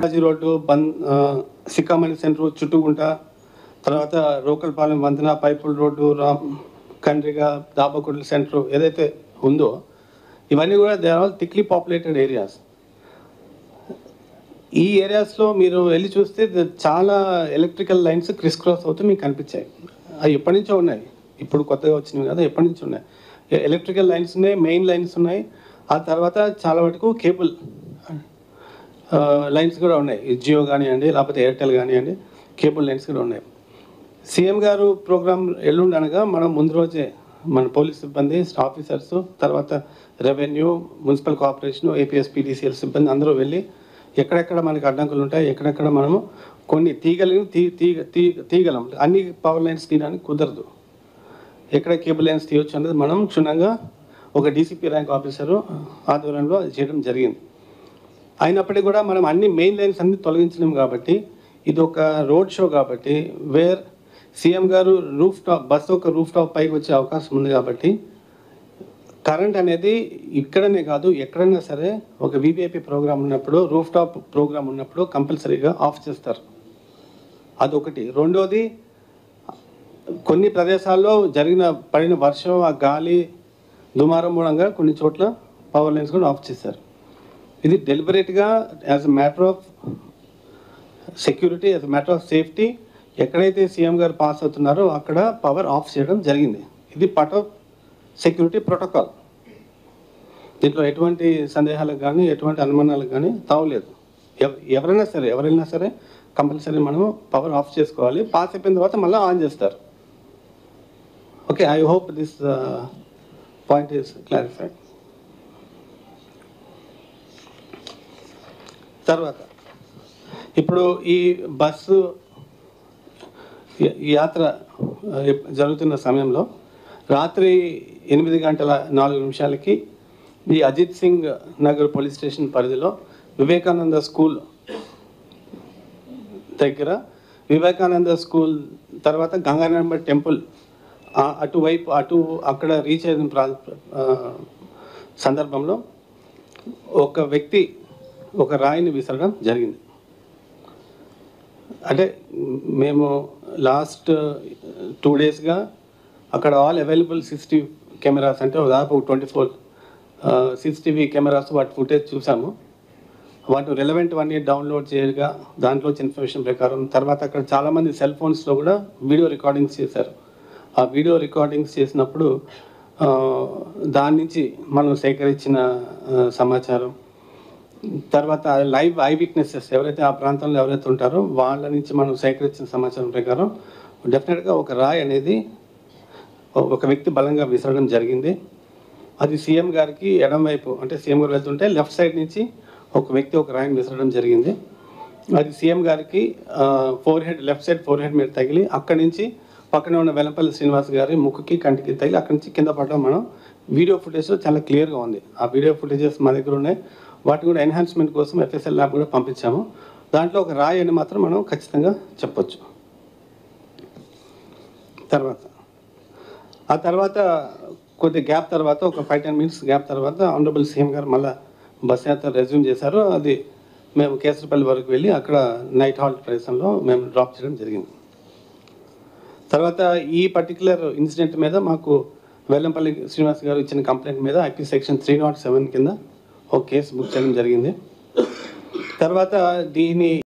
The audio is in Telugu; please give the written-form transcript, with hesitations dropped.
రాజీ రోడ్డు సిక్కామణి సెంటర్ చుట్టుకుంట, తర్వాత రోకల్పాలెం వంతెన, పైపుల్ రోడ్డు, కండ్రిగా, దాబకొండల సెంటర్ ఏదైతే ఉందో ఇవన్నీ కూడా they are all thickly populated areas. ఈ ఏరియాస్లో మీరు వెళ్ళి చూస్తే చాలా ఎలక్ట్రికల్ లైన్స్ క్రిస్ క్రాస్ అవుతూ మీకు కనిపించాయి. అవి ఎప్పటి నుంచో ఉన్నాయి, ఇప్పుడు కొత్తగా వచ్చినవి కదా, ఎప్పటి నుంచి ఉన్నాయి. ఎలక్ట్రికల్ లైన్స్ ఉన్నాయి, మెయిన్ లైన్స్ ఉన్నాయి. ఆ తర్వాత చాలా వరకు కేబుల్ లైన్స్ కూడా ఉన్నాయి. జియో కానివ్వండి, లేకపోతే ఎయిర్టెల్ కానివ్వండి, కేబుల్ లైన్స్ కూడా ఉన్నాయి. సీఎం గారు ప్రోగ్రామ్ ఎల్లుండనగా మనం ముందు రోజే మన పోలీస్ సిబ్బంది, ఆఫీసర్స్, తర్వాత revenue, municipal corporation, APS PDCL సిబ్బంది అందరూ వెళ్ళి ఎక్కడెక్కడ మనకి అడ్డంకులు ఉంటాయి, ఎక్కడెక్కడ మనము కొన్ని తీయగలం. అన్ని పవర్ లైన్స్ తీయడానికి కుదరదు. ఎక్కడ కేబుల్ లైన్స్ తీయవచ్చు అనేది మనం క్షుణ్ణంగా ఒక డీసీపీ ర్యాంక్ ఆఫీసరు ఆధ్వర్యంలో అది చేయడం జరిగింది. అయినప్పటికీ కూడా మనం అన్ని మెయిన్ లైన్స్ అన్ని తొలగించలేము కాబట్టి ఇది ఒక రోడ్ షో కాబట్టి వేర్ సీఎం గారు బస్సు ఒక రూఫ్ టాప్ పైకి వచ్చే అవకాశం ఉంది కాబట్టి కరెంట్ అనేది ఇక్కడనే కాదు ఎక్కడైనా సరే ఒక వీవీఐపీ ప్రోగ్రామ్ ఉన్నప్పుడు, రూఫ్ టాప్ ప్రోగ్రామ్ ఉన్నప్పుడు కంపల్సరీగా ఆఫ్ చేస్తారు. అదొకటి. రెండోది, కొన్ని ప్రదేశాల్లో పడిన వర్షం, ఆ గాలి, దుమారం మూలంగా కొన్ని చోట్ల పవర్ లైన్స్ కూడా ఆఫ్ చేశారు. ఇది డెలిబరేట్గా as a matter of security, as a matter of safety, ఎక్కడైతే సీఎం గారు పాస్ అవుతున్నారో అక్కడ పవర్ ఆఫ్ చేయడం జరిగింది. ఇది పార్ట్ ఆఫ్ సెక్యూరిటీ ప్రోటోకాల్. దీంట్లో ఎటువంటి సందేహాలకు కానీ ఎటువంటి అనుమానాలకు కానీ తావులేదు. ఎవరైనా సరే కంపల్సరీ మనము పవర్ ఆఫ్ చేసుకోవాలి. పాస్ అయిపోయిన తర్వాత మళ్ళీ ఆన్ చేస్తారు. Okay, I hope this point is clarified. తర్వాత ఇప్పుడు ఈ బస్సు యాత్ర జరుగుతున్న సమయంలో రాత్రి 8:04 ఈ అజిత్ సింగ్ నగర్ పోలీస్ స్టేషన్ పరిధిలో వివేకానంద స్కూల్ దగ్గర, వివేకానంద స్కూల్ తర్వాత గంగానమ్మ టెంపుల్ అక్కడ రీచ్ అయిన సందర్భంలో ఒక వ్యక్తి ఒక రాయిని విసరడం జరిగింది. అంటే మేము లాస్ట్ 2 డేస్గా అక్కడ ఆల్ అవైలబుల్ CCTV కెమెరాస్, అంటే దాదాపు 24 CCTV కెమెరాస్ వాటి ఫుటేజ్ చూసాము. వాటి రెలవెంట్ అన్నీ డౌన్లోడ్ చేయగా దాంట్లో వచ్చిన ఇన్ఫర్మేషన్ ప్రకారం తర్వాత అక్కడ చాలామంది సెల్ ఫోన్స్లో కూడా వీడియో రికార్డింగ్స్ చేశారు. ఆ వీడియో రికార్డింగ్స్ చేసినప్పుడు దాని నుంచి మనం సేకరించిన సమాచారం, తర్వాత లైవ్ ఐ విట్నెసెస్ ఎవరైతే ఆ ప్రాంతంలో ఎవరైతే ఉంటారో వాళ్ళ నుంచి మనం సేకరించిన సమాచారం ప్రకారం డెఫినెట్గా ఒక రాయి అనేది ఒక వ్యక్తి బలంగా విసరడం జరిగింది. అది సీఎం గారికి ఎడం వైపు, అంటే సీఎం గారు వెళ్తుంటే లెఫ్ట్ సైడ్ నుంచి ఒక వ్యక్తి ఒక రాయిని విసరడం జరిగింది. అది సీఎం గారికి లెఫ్ట్ సైడ్ ఫోర్ హెడ్ మీద తగిలి అక్కడి నుంచి పక్కనే ఉన్న వెల్లంపల్లి శ్రీనివాస్ గారి ముక్కుకి కంటికి తగిలి అక్కడి నుంచి కింద పడడం మనం వీడియో ఫుటేజ్లో చాలా క్లియర్గా ఉంది. ఆ వీడియో ఫుటేజెస్ మా దగ్గర ఉన్నాయి. వాటి కూడా ఎన్హాన్స్మెంట్ కోసం FSL ల్యాబ్ కూడా పంపించాము. దాంట్లో ఒక రాయి అని మాత్రం మనం ఖచ్చితంగా చెప్పొచ్చు. ఆ తర్వాత కొద్ది గ్యాప్ తర్వాత ఒక 5-10 minutes గ్యాప్ తర్వాత ఆనరబుల్ సీఎం గారు మళ్ళీ బస్ యాత్ర రెజ్యూమ్ చేశారు. అది మేము కేసరపల్లి వరకు వెళ్ళి అక్కడ నైట్ హాల్ట్ ప్రదేశంలో మేము డ్రాప్ చేయడం జరిగింది. తర్వాత ఈ పర్టికులర్ ఇన్సిడెంట్ మీద మాకు వెల్లంపల్లి శ్రీనివాస్ గారు ఇచ్చిన కంప్లైంట్ మీద IP సెక్షన్ 307 కింద ఒక కేసు బుక్ చేయడం జరిగింది. తర్వాత దీని